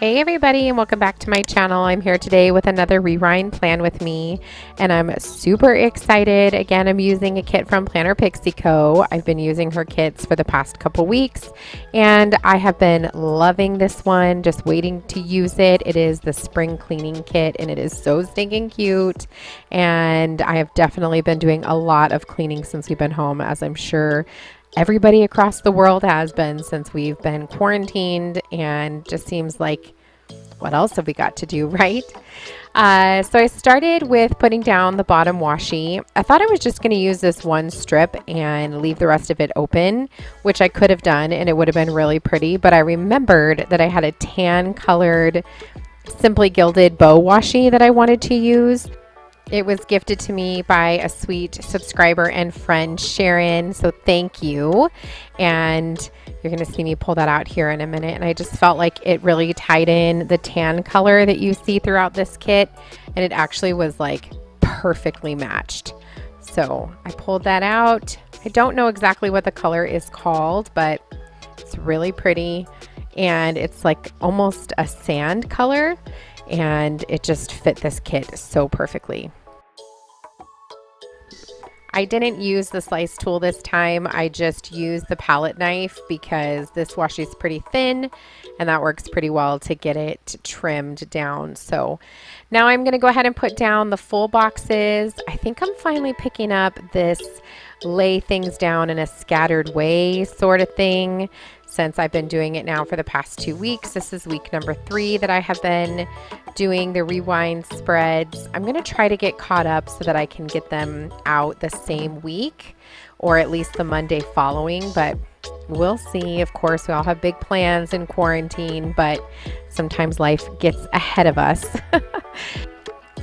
Hey everybody, and welcome back to my channel. I'm here today with another rewind plan with me, and I'm super excited. Again, I'm using a kit from Planner Pixie Co. I've been using her kits for the past couple weeks, and I have been loving this one, just waiting to use it. It is the spring cleaning kit, and it is so stinking cute, and I have definitely been doing a lot of cleaning since we've been home, as I'm sure everybody across the world has been since we've been quarantined, and just seems like what else have we got to do, right? So I started with putting down the bottom washi. I thought I was just going to use this one strip and leave the rest of it open, which I could have done and it would have been really pretty, but I remembered that I had a tan colored Simply Gilded bow washi that I wanted to use. It was gifted to me by a sweet subscriber and friend, Sharon, so thank you. And you're going to see me pull that out here in a minute. And I just felt like it really tied in the tan color that you see throughout this kit. And it actually was like perfectly matched. So I pulled that out. I don't know exactly what the color is called, but it's really pretty. And it's like almost a sand color. And it just fit this kit so perfectly. I didn't use the slice tool this time. I just used the palette knife because this washi is pretty thin and that works pretty well to get it trimmed down. So now I'm going to go ahead and put down the full boxes. I think I'm finally picking up this lay things down in a scattered way sort of thing, since I've been doing it now for the past 2 weeks. This is week number 3 that I have been doing the rewind spreads. I'm going to try to get caught up so that I can get them out the same week, or at least the Monday following, but we'll see. Of course, we all have big plans in quarantine, but sometimes life gets ahead of us.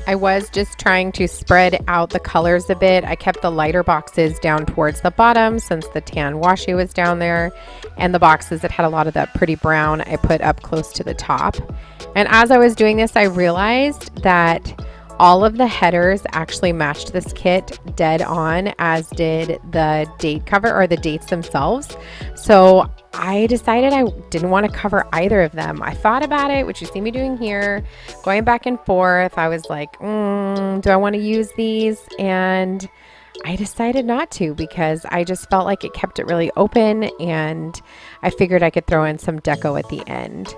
I was just trying to spread out the colors a bit. I kept the lighter boxes down towards the bottom since the tan washi was down there, and the boxes that had a lot of that pretty brown I put up close to the top. And as I was doing this, I realized that all of the headers actually matched this kit dead on, as did the date cover or the dates themselves. So I decided I didn't want to cover either of them. I thought about it, which you see me doing here, going back and forth. I was like, do I want to use these? And I decided not to, because I just felt like it kept it really open, and I figured I could throw in some deco at the end.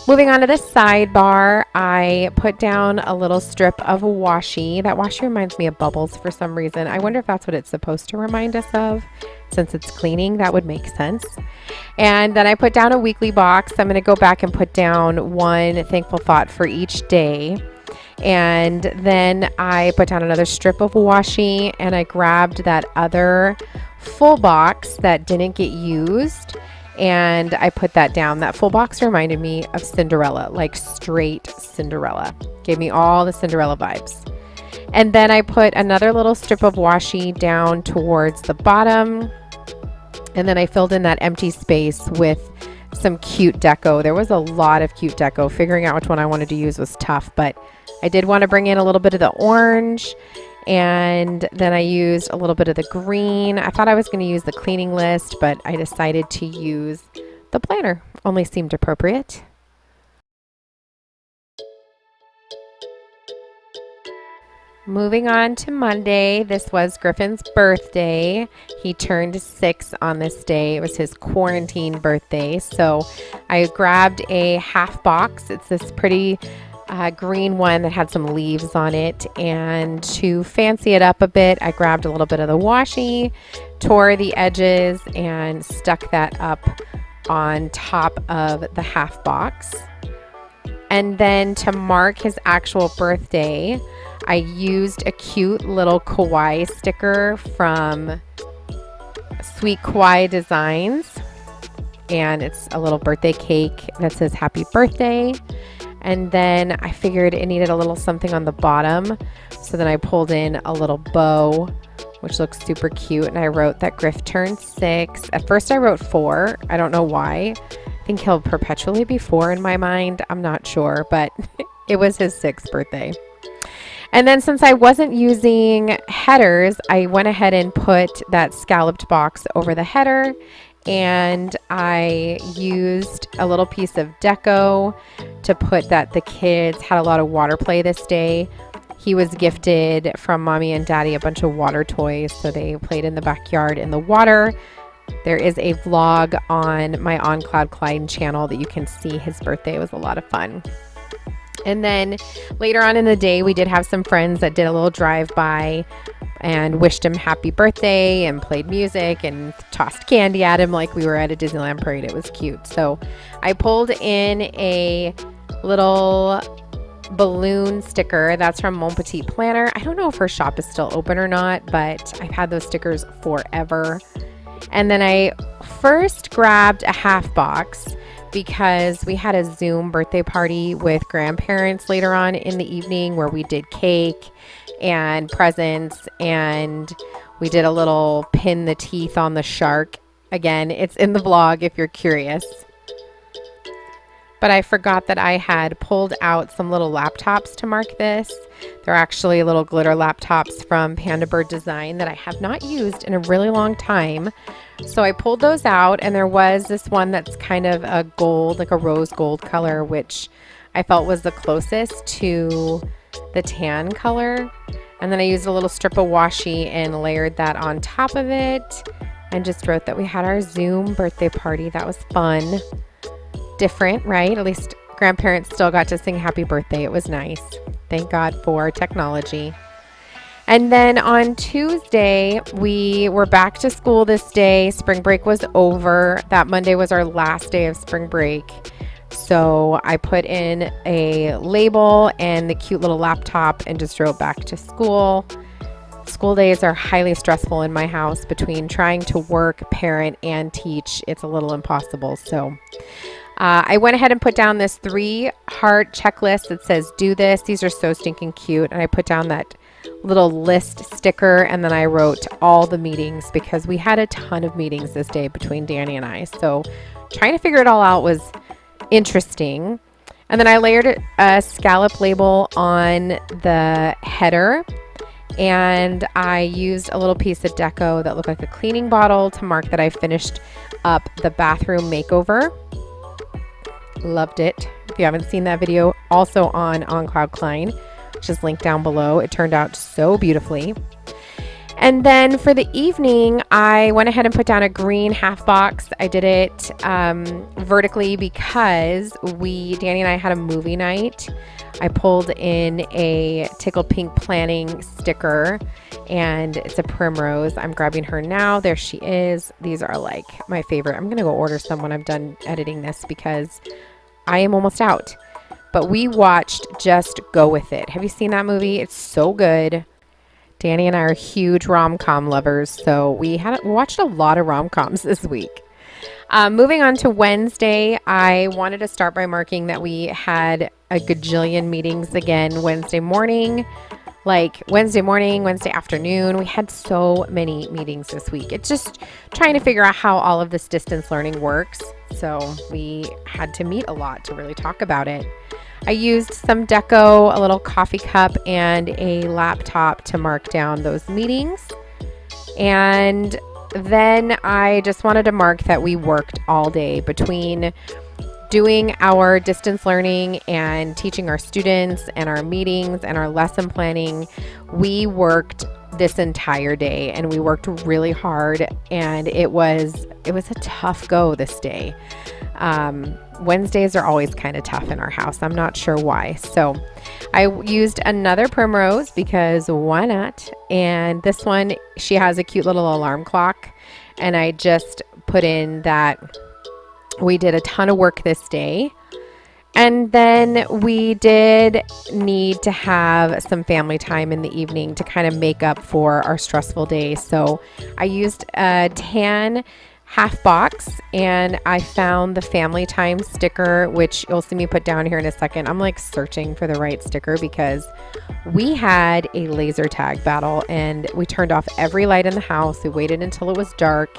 Moving on to the sidebar, I put down a little strip of washi. That washi reminds me of bubbles for some reason. I wonder if that's what it's supposed to remind us of. Since it's cleaning, that would make sense. And then I put down a weekly box. I'm going to go back and put down one thankful thought for each day. And then I put down another strip of washi, and I grabbed that other full box that didn't get used, and I put that down. That full box reminded me of Cinderella, like straight Cinderella. Gave me all the Cinderella vibes. And then I put another little strip of washi down towards the bottom, and then I filled in that empty space with some cute deco. There was a lot of cute deco. Figuring out which one I wanted to use was tough, but I did want to bring in a little bit of the orange, and then I used a little bit of the green. I thought I was going to use the cleaning list, but I decided to use the planner. Only seemed appropriate. Moving on to Monday, this was Griffin's birthday. He turned 6 on this day. It was his quarantine birthday. So I grabbed a half box. It's this pretty green one that had some leaves on it, and to fancy it up a bit, I grabbed a little bit of the washi, tore the edges, and stuck that up on top of the half box. And then to mark his actual birthday, I used a cute little kawaii sticker from Sweet Kawaii Designs, and it's a little birthday cake that says happy birthday. And then I figured it needed a little something on the bottom, so then I pulled in a little bow, which looks super cute, and I wrote that Griff turned 6. At first I wrote 4. I don't know why. I think he'll perpetually be 4 in my mind. I'm not sure, but it was his 6th birthday. And then since I wasn't using headers, I went ahead and put that scalloped box over the header, and I used a little piece of deco to put that the kids had a lot of water play this day. He was gifted from mommy and daddy a bunch of water toys, so they played in the backyard in the water. There is a vlog on my On Cloud Climb channel that you can see his birthday. It was a lot of fun. And then later on in the day, we did have some friends that did a little drive-by and wished him happy birthday and played music and tossed candy at him like we were at a Disneyland parade. It was cute. So I pulled in a little balloon sticker. That's from Mon Petit Planner. I don't know if her shop is still open or not, but I've had those stickers forever. And then I first grabbed a half box because we had a Zoom birthday party with grandparents later on in the evening where we did cake and presents, and we did a little pin the teeth on the shark. Again, it's in the vlog if you're curious. But I forgot that I had pulled out some little laptops to mark this. They're actually little glitter laptops from Panda Bird Design that I have not used in a really long time. So I pulled those out, and there was this one that's kind of a gold, like a rose gold color, which I felt was the closest to the tan color. And then I used a little strip of washi and layered that on top of it and just wrote that we had our Zoom birthday party. That was fun. Different, right? At least grandparents still got to sing happy birthday. It was nice. Thank God for technology. And then on Tuesday, we were back to school this day. Spring break was over. That Monday was our last day of spring break. So I put in a label and the cute little laptop and just drove back to school. School days are highly stressful in my house. Between trying to work, parent, and teach, it's a little impossible. So I went ahead and put down this 3-heart checklist that says do this. These are so stinking cute. And I put down that little list sticker, and then I wrote all the meetings because we had a ton of meetings this day between Danny and I. So trying to figure it all out was interesting. And then I layered a scallop label on the header, and I used a little piece of deco that looked like a cleaning bottle to mark that I finished up the bathroom makeover. Loved it. If you haven't seen that video, also on Cloud Climb, which is linked down below. It turned out so beautifully. And then for the evening, I went ahead and put down a green half box. I did it vertically because Danny and I had a movie night. I pulled in a Tickled Pink planning sticker, and it's a primrose. I'm grabbing her now. There she is. These are like my favorite. I'm going to go order some when I'm done editing this because I am almost out. But we watched Just Go With It. Have you seen that movie? It's so good. Danny and I are huge rom-com lovers, so we watched a lot of rom-coms this week. Moving on to Wednesday, I wanted to start by marking that we had a gajillion meetings again Wednesday morning, Wednesday afternoon. We had so many meetings this week. It's just trying to figure out how all of this distance learning works. So we had to meet a lot to really talk about it. I used some deco, a little coffee cup, and a laptop to mark down those meetings. And then I just wanted to mark that we worked all day between doing our distance learning and teaching our students and our meetings and our lesson planning. We worked this entire day, and we worked really hard, and it was a tough go this day. Wednesdays are always kind of tough in our house. I'm not sure why. So I used another primrose because why not? And this one, she has a cute little alarm clock, and I just put in that we did a ton of work this day. And then we did need to have some family time in the evening to kind of make up for our stressful day. So I used a tan half box, and I found the family time sticker, which you'll see me put down here in a second. I'm like searching for the right sticker because we had a laser tag battle, and we turned off every light in the house. We waited until it was dark,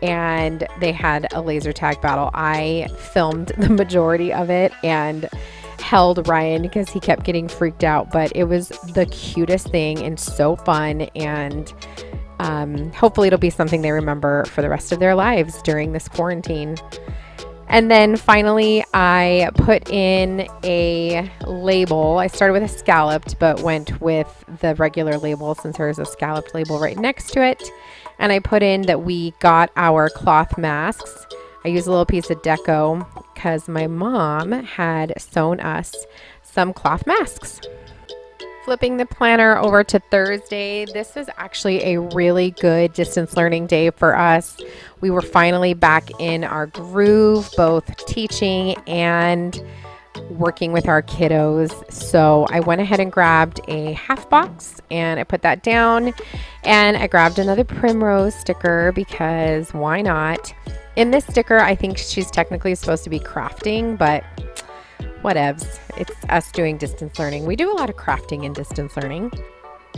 and they had a laser tag battle. I filmed the majority of it and held Ryan because he kept getting freaked out, but it was the cutest thing and so fun. And Hopefully it'll be something they remember for the rest of their lives during this quarantine. And then finally, I put in a label. I started with a scalloped, but went with the regular label since there's a scalloped label right next to it. And I put in that we got our cloth masks. I used a little piece of deco because my mom had sewn us some cloth masks. Flipping the planner over to Thursday, this was actually a really good distance learning day for us. We were finally back in our groove, both teaching and working with our kiddos. So I went ahead and grabbed a half box and I put that down, and I grabbed another primrose sticker because why not? In this sticker, I think she's technically supposed to be crafting, but whatevs. It's us doing distance learning. We do a lot of crafting in distance learning.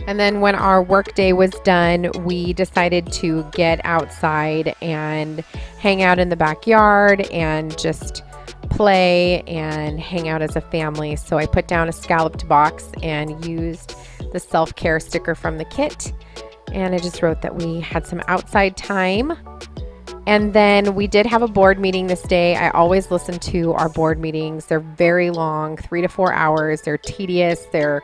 And then when our work day was done, we decided to get outside and hang out in the backyard and just play and hang out as a family. So I put down a scalloped box and used the self-care sticker from the kit. And I just wrote that we had some outside time. And then we did have a board meeting this day. I always listen to our board meetings. They're very long, 3 to 4 hours. They're tedious, they're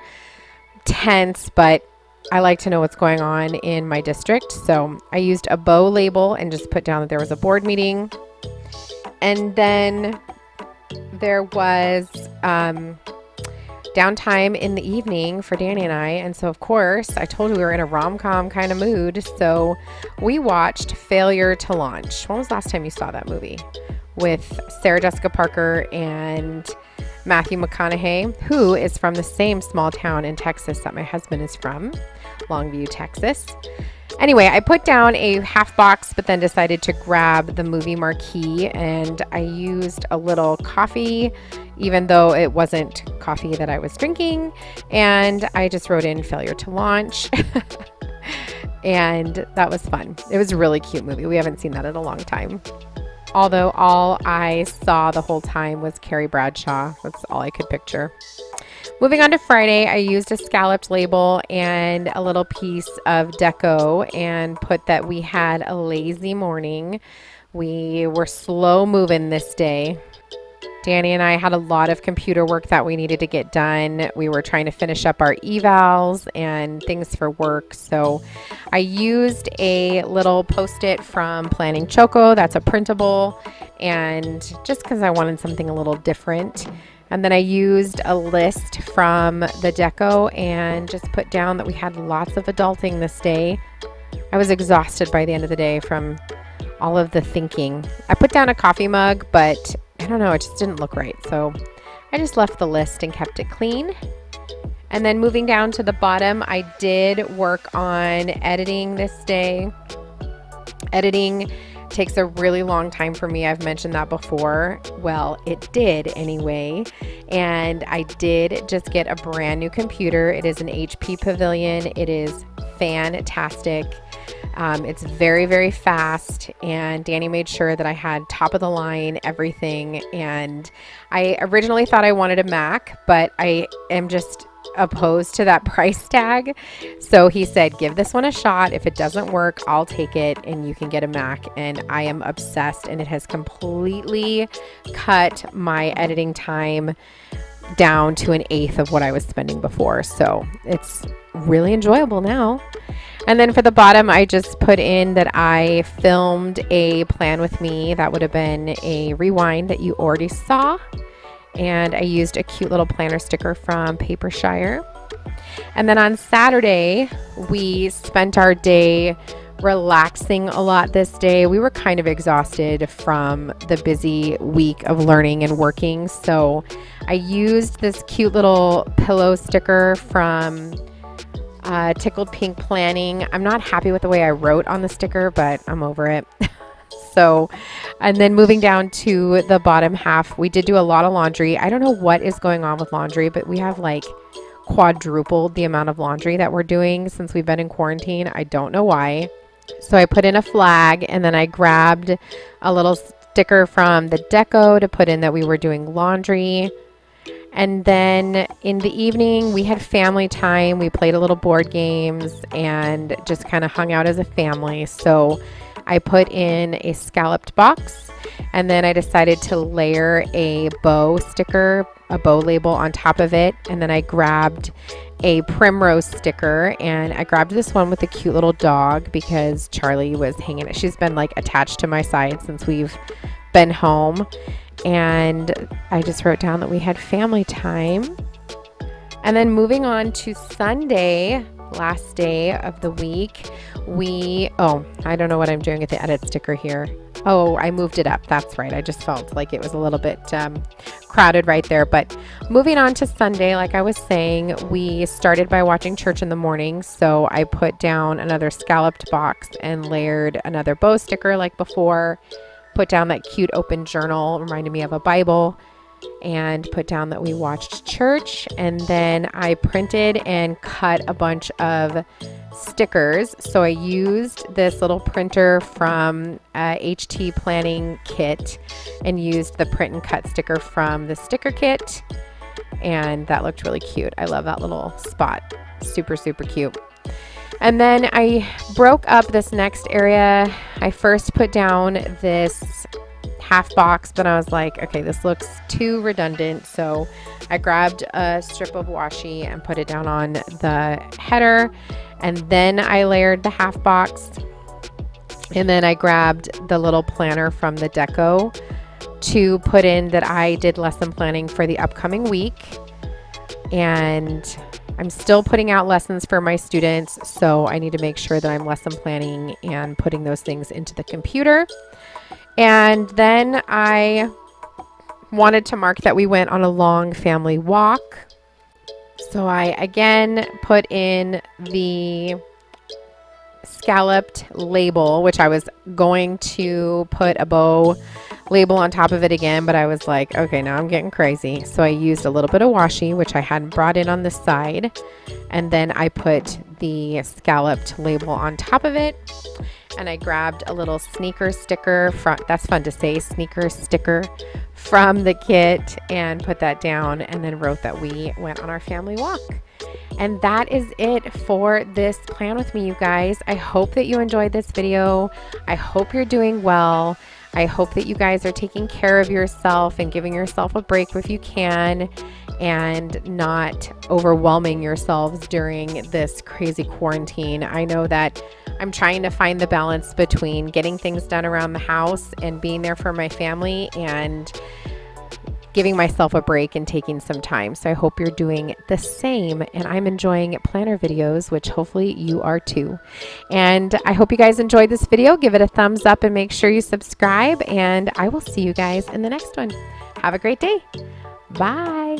tense, but I like to know what's going on in my district. So I used a bow label and just put down that there was a board meeting. And then there was downtime in the evening for Danny and I. And so, of course, I told you we were in a rom-com kind of mood. So we watched Failure to Launch. When was the last time you saw that movie? With Sarah Jessica Parker and Matthew McConaughey, who is from the same small town in Texas that my husband is from, Longview, Texas. Anyway, I put down a half box, but then decided to grab the movie marquee, and I used a little coffee, even though it wasn't coffee that I was drinking, and I just wrote in Failure to Launch. And that was fun. It was a really cute movie. We haven't seen that in a long time. Although all I saw the whole time was Carrie Bradshaw. That's all I could picture. Moving on to Friday, I used a scalloped label and a little piece of deco and put that we had a lazy morning. We were slow moving this day. Danny and I had a lot of computer work that we needed to get done. We were trying to finish up our evals and things for work. So I used a little Post-it from Planning Choco. That's a printable. And just because I wanted something a little different. And then I used a list from the deco and just put down that we had lots of adulting this day. I was exhausted by the end of the day from all of the thinking. I put down a coffee mug, but I don't know, it just didn't look right. So I just left the list and kept it clean. And then moving down to the bottom, I did work on editing this day. Editing takes a really long time for me. I've mentioned that before. Well, it did anyway. And I did just get a brand new computer. It is an HP Pavilion. It is fantastic. It's very, very fast, and Danny made sure that I had top of the line everything. And I originally thought I wanted a Mac, but I am just opposed to that price tag. So he said, give this one a shot. If it doesn't work, I'll take it and you can get a Mac. And I am obsessed, and it has completely cut my editing time down to 1/8 of what I was spending before. So it's really enjoyable now. And then for the bottom, I just put in that I filmed a plan with me. That would have been a rewind that you already saw. And I used a cute little planner sticker from Papershire. And then on Saturday, we spent our day relaxing a lot this day. We were kind of exhausted from the busy week of learning and working. So I used this cute little pillow sticker from Tickled Pink Planning. I'm not happy with the way I wrote on the sticker, but I'm over it. So, and then moving down to the bottom half, we did do a lot of laundry. I don't know what is going on with laundry, but we have like quadrupled the amount of laundry that we're doing since we've been in quarantine. I don't know why. So I put in a flag, and then I grabbed a little sticker from the deco to put in that we were doing laundry. And then in the evening, we had family time. We played a little board games and just kind of hung out as a family. So I put in a scalloped box, and then I decided to layer a bow sticker, a bow label on top of it. And then I grabbed a primrose sticker, and I grabbed this one with a cute little dog because Charlie was hanging it. She's been like attached to my side since we've been home. And I just wrote down that we had family time. And then moving on to Sunday, last day of the week, I don't know what I'm doing with the edit sticker here. Oh, I moved it up. That's right. I just felt like it was a little bit crowded right there. But moving on to Sunday, like I was saying, we started by watching church in the morning. So I put down another scalloped box and layered another bow sticker like before. Put down that cute open journal, reminded me of a Bible, and put down that we watched church. And then I printed and cut a bunch of stickers. So I used this little printer from HT Planning Kit and used the print and cut sticker from the sticker kit. And that looked really cute. I love that little spot. Super, super cute. And then I broke up this next area. I first put down this half box, but I was like, okay, this looks too redundant. So I grabbed a strip of washi and put it down on the header. And then I layered the half box. And then I grabbed the little planner from the deco to put in that I did lesson planning for the upcoming week. And I'm still putting out lessons for my students, so I need to make sure that I'm lesson planning and putting those things into the computer. And then I wanted to mark that we went on a long family walk. So I again put in the scalloped label, which I was going to put a bow label on top of it again, but I was like, okay, now I'm getting crazy. So I used a little bit of washi, which I hadn't brought in on this side, and then I put the scalloped label on top of it. And I grabbed a little sneaker sticker from, that's fun to say, sneaker sticker from the kit, and put that down, and then wrote that we went on our family walk. And that is it for this plan with me, you guys. I hope that you enjoyed this video. I hope you're doing well. I hope that you guys are taking care of yourself and giving yourself a break if you can, and not overwhelming yourselves during this crazy quarantine. I know that I'm trying to find the balance between getting things done around the house and being there for my family and giving myself a break and taking some time. So I hope you're doing the same, and I'm enjoying planner videos, which hopefully you are too. And I hope you guys enjoyed this video. Give it a thumbs up and make sure you subscribe, and I will see you guys in the next one. Have a great day. Bye.